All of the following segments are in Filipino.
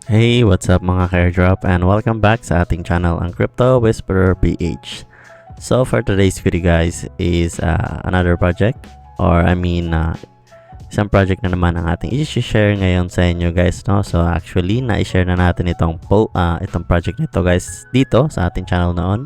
Hey, what's up mga Airdrop and welcome back sa ating channel ang Crypto Whisperer PH. So for today's video guys is another project isang project na naman ang ating i-share ngayon sa inyo guys, no? So actually na-share na natin itong project nito guys dito sa ating channel noon.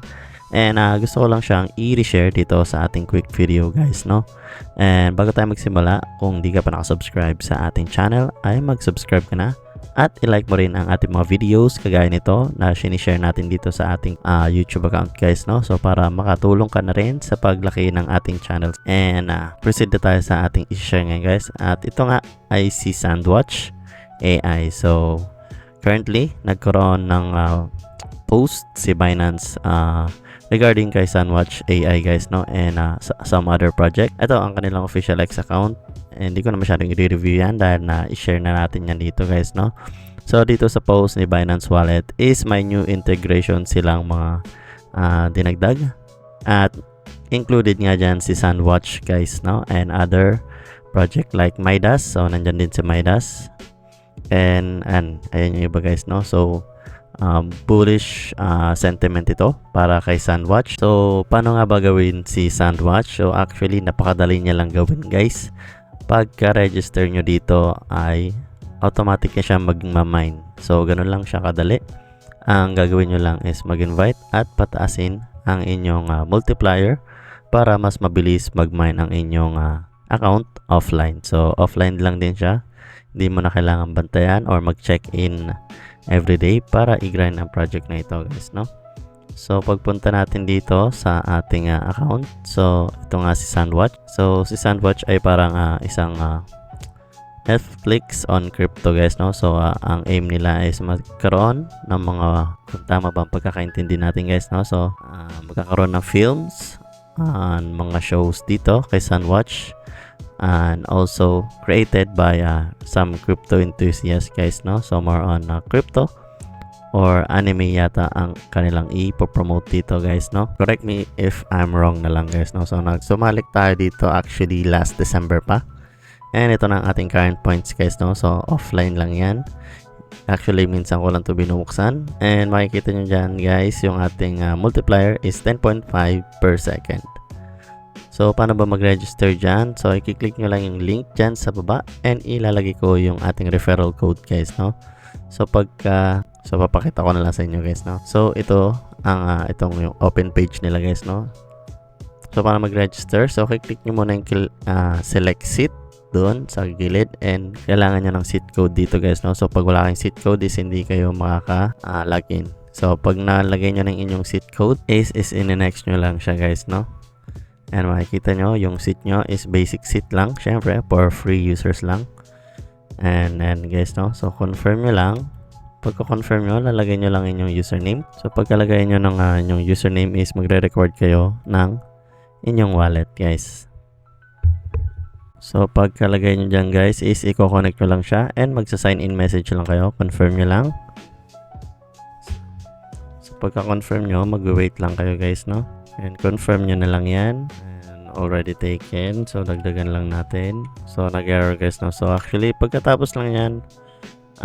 And gusto ko lang siyang i-share dito sa ating quick video guys, no? And bago tayo magsimula, kung di ka pa nakasubscribe sa ating channel ay mag-subscribe ka na. At i-like mo rin ang ating mga videos kagaya nito na sinishare natin dito sa ating YouTube account guys, no? So para makatulong ka na rin sa paglaki ng ating channel. And proceed na tayo sa ating i-share ngayon guys. At ito nga ay si Sandwatch AI. So currently nagkaroon ng post si Binance regarding kay Sandwatch AI guys, no? And some other project. Ito ang kanilang official X account. Hindi ko na masyadong i-review yan dahil i-share na natin yan dito guys, no? So dito sa post ni Binance Wallet is may new integration silang mga dinagdag. At included nga dyan si Sandwatch guys, no? And other project like Midas. So nandyan din si Midas. And ayan yung iba guys, no? So bullish sentiment ito para kay Sandwatch. So paano nga ba gawin si Sandwatch? So actually napakadali niya lang gawin guys. Pagka-register nyo dito ay automatic na siya mag-mine. So ganun lang siya kadali. Ang gagawin nyo lang is mag-invite at pataasin ang inyong multiplier para mas mabilis mag-mine ang inyong account offline. So offline lang din siya. Hindi mo na kailangan bantayan or mag-check-in everyday para i-grind ang project na ito guys, no? So pagpunta natin dito sa ating account, so ito nga si Sandwatch. So si Sandwatch ay parang isang Netflix on crypto guys, no? So ang aim nila is magkaroon ng mga, kung tama ba ang pagkakaintindi natin guys, no? So magkakaroon ng films and mga shows dito kay Sandwatch, and also created by some crypto enthusiasts guys, no? So more on crypto or anime yata ang kanilang i-promote dito guys, no? Correct me if I'm wrong na lang guys, no? So nagsumalik tayo dito actually last December pa. And ito na ang ating current points guys, no? So offline lang yan. Actually minsan ko lang to binubuksan. And makikita nyo dyan guys, yung ating multiplier is 10.5 per second. So paano ba mag-register dyan? So i-click nyo lang yung link dyan sa baba and ilalagay ko yung ating referral code guys, no? So papakita ko na lang sa inyo guys, no? So ito ang itong yung open page nila guys, no? So para mag-register, so click nyo muna yung select seat doon sa gilid, and kailangan nyo ng seat code dito guys, no? So pag wala kayong seat code is hindi kayo makaka-login. So pag nalagay nyo ng inyong seat code is in-next nyo lang siya guys, no? And makikita nyo yung seat nyo is basic seat lang, syempre for free users lang. And guys, no? So confirm nyo lang. Pagka-confirm nyo, lalagay nyo lang inyong username. So pagkalagay nyo ng inyong username is magre-record kayo ng inyong wallet guys. So pagkalagay nyo dyan guys is i-connect nyo lang siya and magsa-sign in message lang kayo. Confirm nyo lang. So pagka-confirm nyo, mag-wait lang kayo guys, no? And confirm nyo na lang yan. And already taken. So dagdagan lang natin. So nag-error guys, no? So actually pagkatapos lang yan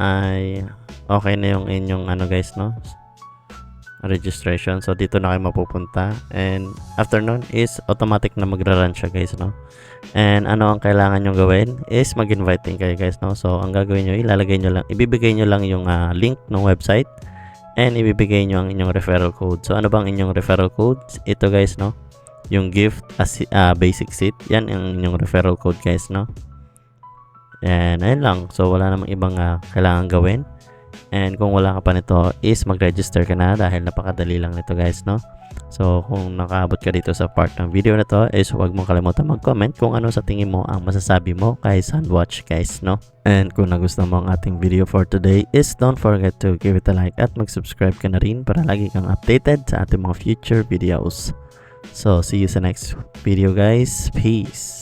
ay okay na yung inyong guys, no? Registration. So dito na kayo mapupunta, and after nun is automatic na magra-run siya guys, no? And ang kailangan nyo gawin is mag-invite din kayo guys, no? So ang gagawin nyo, ibibigay nyo lang yung link ng website and ibibigay nyo ang inyong referral code. So ano bang inyong referral code? Ito guys, no? Yung gift basic seat, yan ang inyong referral code guys, no? And ayun lang. So wala namang ibang kailangan gawin. And kung wala ka pa nito is mag-register ka na dahil napakadali lang nito guys, no? So kung nakaabot ka dito sa part ng video na to is huwag mong kalimutan mag-comment kung ano sa tingin mo ang masasabi mo kay Sandwatch guys, no? And kung nagustuhan mo ang ating video for today is don't forget to give it a like at mag-subscribe ka na rin para lagi kang updated sa ating mga future videos. So see you sa next video guys. Peace!